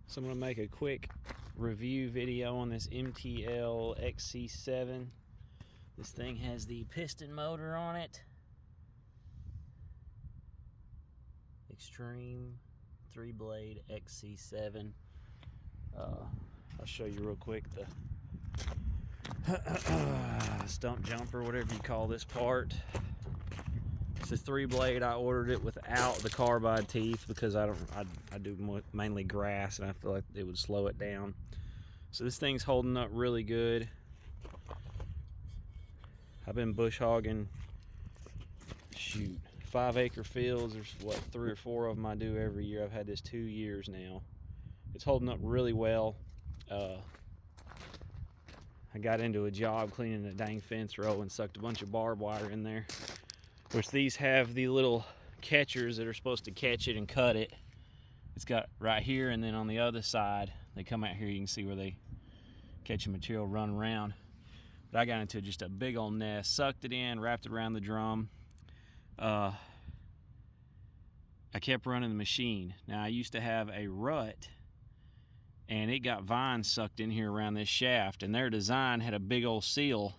So I'm going to make a quick review video on this MTL xc7. This thing has the piston motor on it. Extreme 3-blade xc7. I'll show you real quick the stump jumper, whatever you call this part. It's a 3-blade. I ordered it without the carbide teeth because I do mainly grass and I feel like it would slow it down. So this thing's holding up really good. I've been bush hogging, 5-acre fields. There's what, 3 or 4 of them I do every year. I've had this 2 years now. It's holding up really well. I got into a job cleaning a dang fence row and sucked a bunch of barbed wire in there, which these have the little catchers that are supposed to catch it and cut it. It's got right here, and then on the other side they come out here. You can see where they catch the material, run around. But I got into just a big old nest, sucked it in, wrapped it around the drum. I kept running the machine. Now I used to have a rut, and it got vines sucked in here around this shaft, and their design had a big old seal,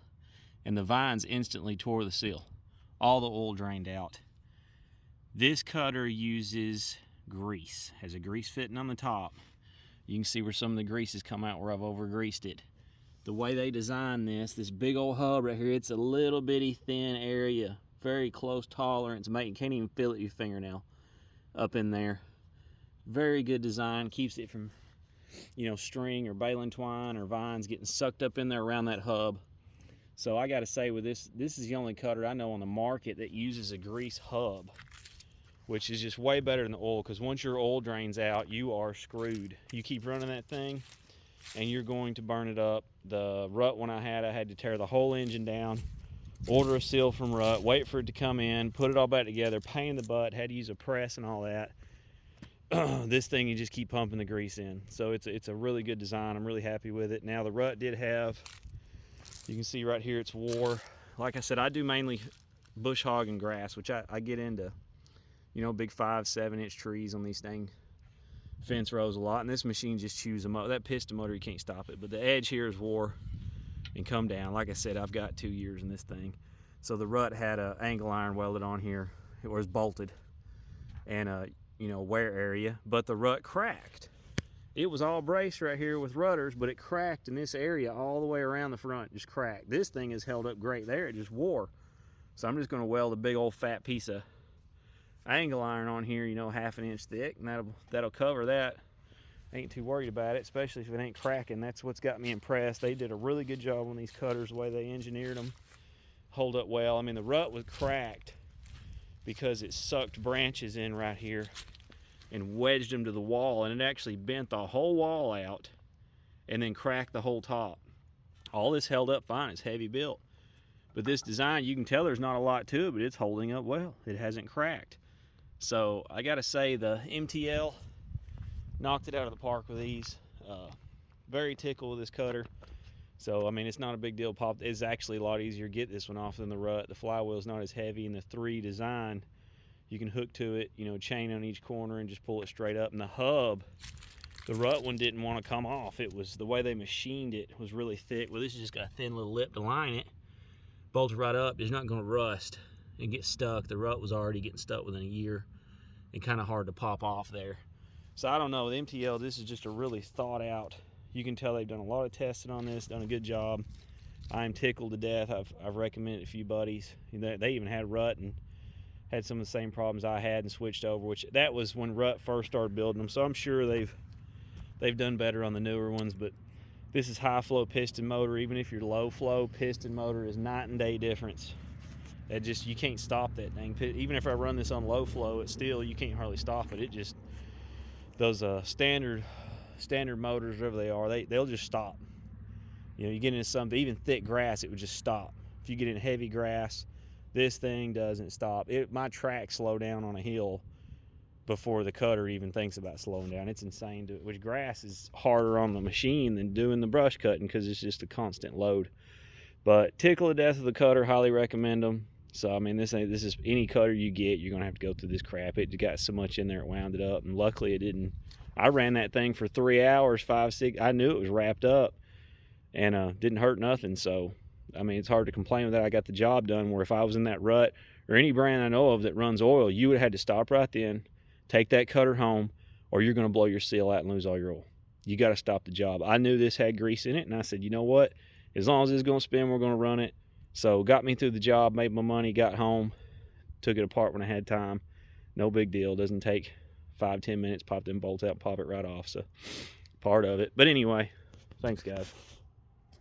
and the vines instantly tore the seal. All the oil drained out. This cutter uses grease, has a grease fitting on the top. You can see where some of the grease has come out where I've over greased it. The way they designed this big old hub right here, it's a little bitty thin area, very close tolerance, you can't even feel it with your fingernail up in there. Very good design, keeps it from, string or baling twine or vines getting sucked up in there around that hub. So I got to say, with this is the only cutter I know on the market that uses a grease hub, which is just way better than the oil, because once your oil drains out, you are screwed. You keep running that thing and you're going to burn it up. The rut one I had to tear the whole engine down, order a seal from rut, wait for it to come in, put it all back together, pain in the butt, had to use a press and all that. This thing, you just keep pumping the grease in. So it's a really good design. I'm really happy with it. Now the rut did have, you can see right here, it's wore. Like I said, I do mainly bush hog and grass, which I get into, big 5-7 inch trees on these dang fence rows a lot, and this machine just chews them up. That piston motor, you can't stop it, but the edge here is wore and come down. Like I said, I've got 2 years in this thing. So the rut had a angle iron welded on here. It was bolted and a wear area, but the rut cracked. It was all braced right here with rudders, but it cracked in this area all the way around the front, just cracked. This thing is held up great there, it just wore. So I'm just gonna weld a big old fat piece of angle iron on here, 1/2 inch thick, and that'll cover that. Ain't too worried about it, especially if it ain't cracking. That's what's got me impressed. They did a really good job on these cutters, the way they engineered them. Hold up well. I mean, the rut was cracked because it sucked branches in right here and wedged them to the wall, and it actually bent the whole wall out and then cracked the whole top. All this held up fine. It's heavy built, but this design, you can tell there's not a lot to it, but it's holding up well. It hasn't cracked. So I gotta say, the MTL knocked it out of the park with these. Very tickled with this cutter. So I mean, it's not a big deal. Pop, it's actually a lot easier to get this one off than the rut. The flywheel's not as heavy, and the 3 design, you can hook to it, chain on each corner and just pull it straight up. And the hub, the rut one didn't want to come off. It was the way they machined it was really thick. Well, this has just got a thin little lip to line it. Bolts right up. It's not going to rust and get stuck. The rut was already getting stuck within a year and kind of hard to pop off there. So I don't know, the MTL, this is just a really thought out. You can tell they've done a lot of testing on this, done a good job. I'm tickled to death. I've recommended it to a few buddies. They even had rut and had some of the same problems I had and switched over, which that was when rut first started building them. So I'm sure they've done better on the newer ones, but this is high flow piston motor. Even if your low flow piston motor is night and day difference. You can't stop that thing. Even if I run this on low flow, it's still, you can't hardly stop it. It just, those standard motors, whatever they are, they'll just stop. You get into something, even thick grass, it would just stop. If you get in heavy grass, this thing doesn't stop. My tracks slow down on a hill before the cutter even thinks about slowing down. It's insane. Which grass is harder on the machine than doing the brush cutting because it's just a constant load. But tickle to death of the cutter, highly recommend them. So I mean, this is any cutter you get, you're gonna have to go through this crap. It got so much in there, it wound it up, and luckily it didn't I ran that thing for 3 hours, 5, 6. I knew it was wrapped up, and didn't hurt nothing. So, I mean, it's hard to complain with that. I got the job done, where if I was in that rut, or any brand I know of that runs oil, you would have had to stop right then, take that cutter home, or you're going to blow your seal out and lose all your oil. You got to stop the job. I knew this had grease in it, and I said, you know what? As long as it's going to spin, we're going to run it. So got me through the job, made my money, got home, took it apart when I had time. No big deal. Doesn't take 5-10 minutes. Pop them bolts out, pop it right off. So part of it. But anyway, thanks, guys.